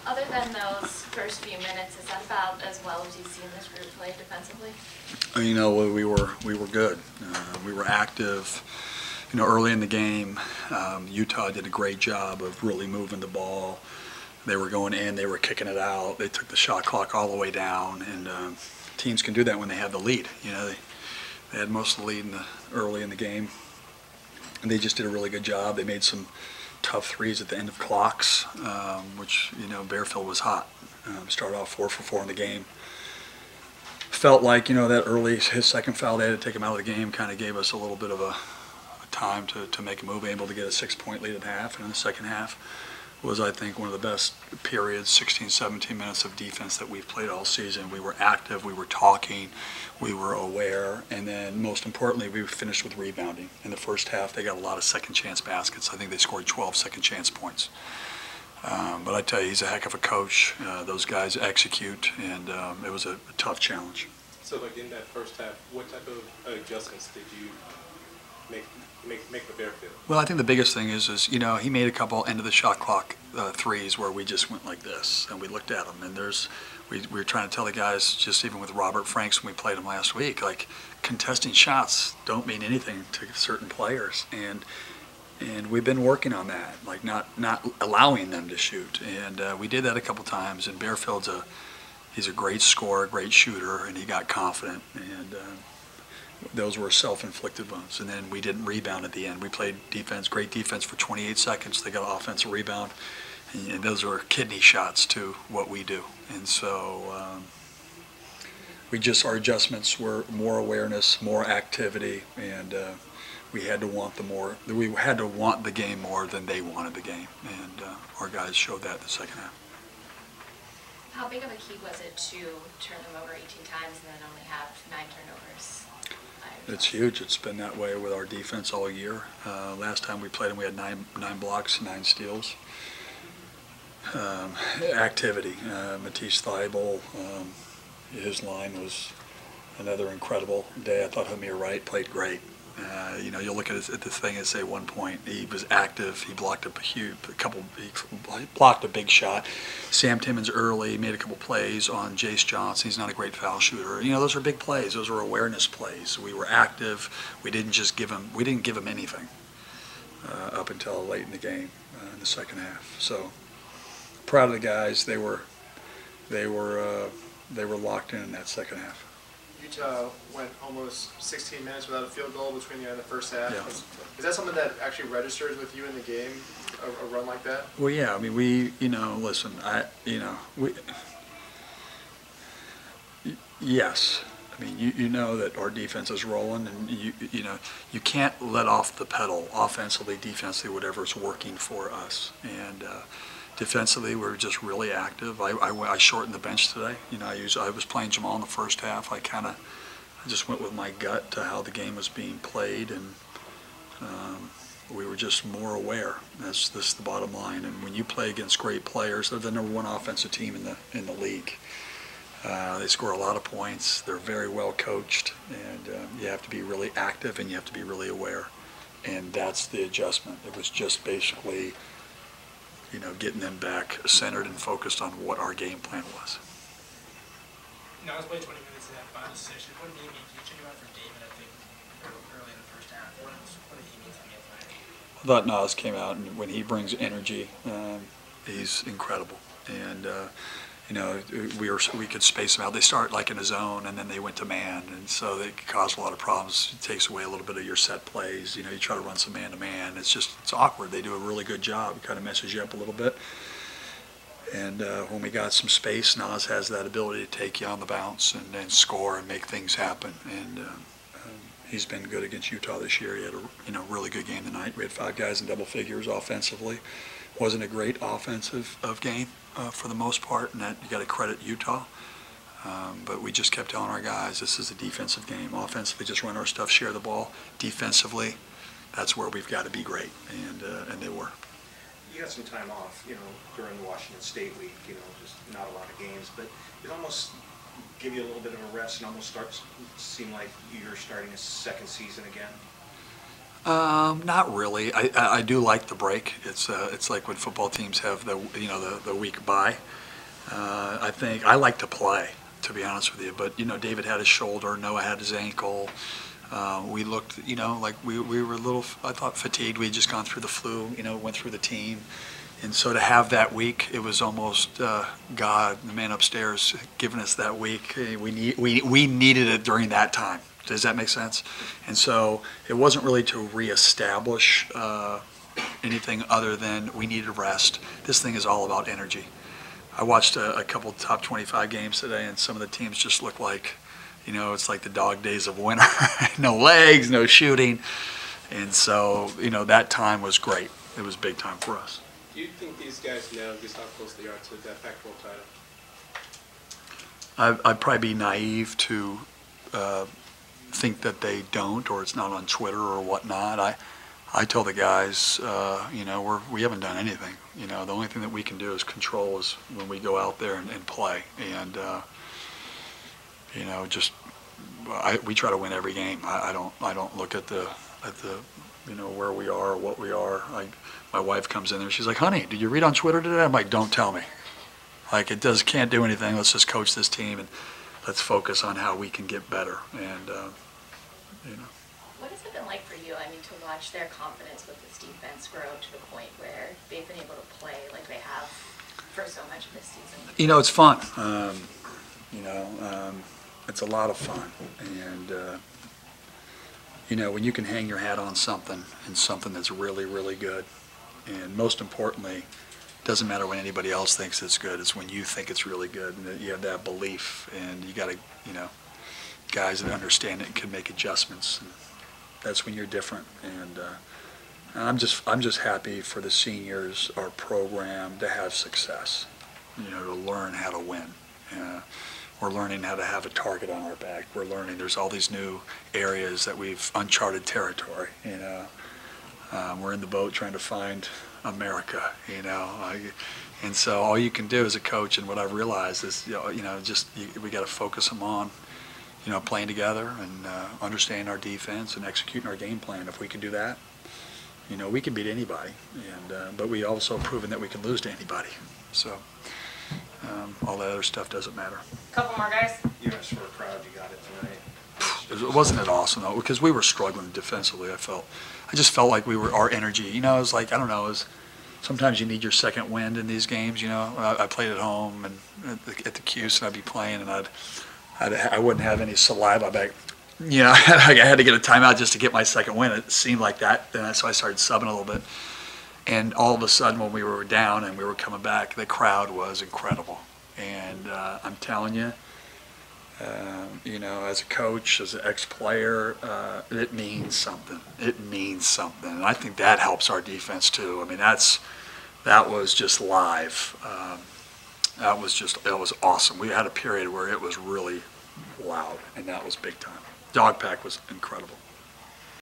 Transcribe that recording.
Other than those first few minutes, is that about as well as you've seen this group play defensively? You know, we were good. We were active. You know, early in the game, Utah did a great job of really moving the ball. They were going in, they were kicking it out. They took the shot clock all the way down, and teams can do that when they have the lead. You know, they had most of the lead early in the game, and they just did a really good job. They made some tough threes at the end of clocks, which, you know, Bearfield was hot. Started off 4 for 4 in the game. Felt like, you know, that early, his second foul, they had to take him out of the game, kind of gave us a little bit of a time to make a move, able to get a 6-point lead at half. And in the second half was, I think, one of the best periods, 16, 17 minutes of defense that we've played all season. We were active, we were talking, we were aware, and then most importantly, we finished with rebounding. In the first half, they got a lot of second chance baskets. I think they scored 12 second chance points. But I tell you, he's a heck of a coach. Those guys execute, and it was a tough challenge. So, like in that first half, what type of adjustments did you make for Bearfield? Well, I think the biggest thing is you know, he made a couple end of the shot clock threes where we just went like this, and we looked at them, and we were trying to tell the guys, just even with Robert Franks when we played him last week, like contesting shots don't mean anything to certain players, and we've been working on that, like not allowing them to shoot, and we did that a couple times. And Bearfield's he's a great scorer, great shooter, and he got confident, and those were self-inflicted ones. And then we didn't rebound at the end. We played defense, great defense for 28 seconds. They got an offensive rebound, and those are kidney shots to what we do. And so our adjustments were more awareness, more activity, and we had to want the game more than they wanted the game, and our guys showed that in the second half. How big of a key was it to turn them over 18 times and then only have 9 turnovers? It's huge. It's been that way with our defense all year. Last time we played them, we had 9 blocks, 9 steals. Activity. Matisse Thibault, his line was another incredible day. I thought Hamir Wright played great. You know, you'll look at the thing and say 1 point. He was active. He blocked he blocked a big shot. Sam Timmons early made a couple plays on Jace Johnson. He's not a great foul shooter. You know, those are big plays. Those are awareness plays. We were active. We didn't give him anything up until late in the game, in the second half. So proud of the guys. They were locked in that second half. Utah went almost 16 minutes without a field goal between the end of the first half. Yeah. Is that something that actually registers with you in the game, a run like that? Well, yeah. I mean, listen, yes. I mean, you know that our defense is rolling, and you can't let off the pedal offensively, defensively, whatever's working for us. And defensively, we were just really active. I shortened the bench today. You know, I was playing Jamal in the first half. I just went with my gut to how the game was being played, and we were just more aware. This is the bottom line. And when you play against great players, they're the #1 offensive team in the league. They score a lot of points. They're very well coached, and you have to be really active and you have to be really aware. And that's the adjustment. It was just basically, you know, getting them back centered and focused on what our game plan was. Now, let's play 20 minutes in that final session. What did he mean? You checked him out for David, I think, early in the first half. What did he mean to me tonight? I thought Nas came out, and when he brings energy, he's incredible. And you know, we could space them out. They start like in a zone, and then they went to man, and so they cause a lot of problems. It takes away a little bit of your set plays. You know, you try to run some man-to-man. It's awkward. They do a really good job. It kind of messes you up a little bit. And when we got some space, Nas has that ability to take you on the bounce and then score and make things happen. And he's been good against Utah this year. He had a really good game tonight. We had 5 guys in double figures offensively. Wasn't a great offensive game for the most part, and that you got to credit Utah. But we just kept telling our guys, this is a defensive game. Offensively, just run our stuff, share the ball. Defensively, that's where we've got to be great, and they were. You got some time off, you know, during the Washington State week, you know, just not a lot of games, but it almost give you a little bit of a rest and almost seem like you're starting a second season again. Not really. I do like the break. It's like when football teams have the week bye. I think I like to play, to be honest with you. But David had his shoulder, Noah had his ankle. We looked, like we were a little, I thought, fatigued. We had just gone through the flu, went through the team. And so to have that week, it was almost God, the man upstairs, giving us that week. We needed it during that time. Does that make sense? And so it wasn't really to reestablish anything other than we needed rest. This thing is all about energy. I watched a couple of top 25 games today, and some of the teams just look like, it's like the dog days of winter. No legs, no shooting. And so, that time was great. It was big time for us. Do you think these guys know just how close they are to that Pac-12 title? I'd probably be naive to think that they don't, or it's not on Twitter or whatnot. I tell the guys, we haven't done anything. The only thing that we can do is control is when we go out there and play. And we try to win every game. I don't look at the where we are or what we are. My wife comes in there, she's like, "Honey, did you read on Twitter today?" I'm like, "Don't tell me. Like, can't do anything. Let's just coach this team and let's focus on how we can get better." And What has it been like for you? I mean, to watch their confidence with this defense grow to the point where they've been able to play like they have for so much of this season. It's fun. It's a lot of fun, and when you can hang your hat on something and something that's really, really good, and most importantly, it doesn't matter when anybody else thinks it's good. It's when you think it's really good, and that you have that belief, and you got to, guys that understand it and can make adjustments. And that's when you're different. And I'm just happy for the seniors, our program, to have success. To learn how to win. We're learning how to have a target on our back. We're learning there's all these new areas that we've uncharted territory. We're in the boat trying to find America. And so all you can do as a coach, and what I've realized is, we got to focus them on, playing together and understanding our defense and executing our game plan. If we can do that, we can beat anybody. And but we also proven that we can lose to anybody. So all that other stuff doesn't matter. Couple more guys. Yes, for a crowd, you got it tonight. Wasn't it awesome though? Because we were struggling defensively. I just felt like our energy. It was like, I don't know. Sometimes you need your second wind in these games. I played at home and at the Cuse, and I'd be playing, and I wouldn't have any saliva back. I had to get a timeout just to get my second win. It seemed like that. Then so I started subbing a little bit. And all of a sudden, when we were down and we were coming back, the crowd was incredible. And I'm telling you, as a coach, as an ex-player, it means something. It means something. And I think that helps our defense too. I mean, that was just live. That was awesome. We had a period where it was really loud, and that was big time. Dog Pack was incredible.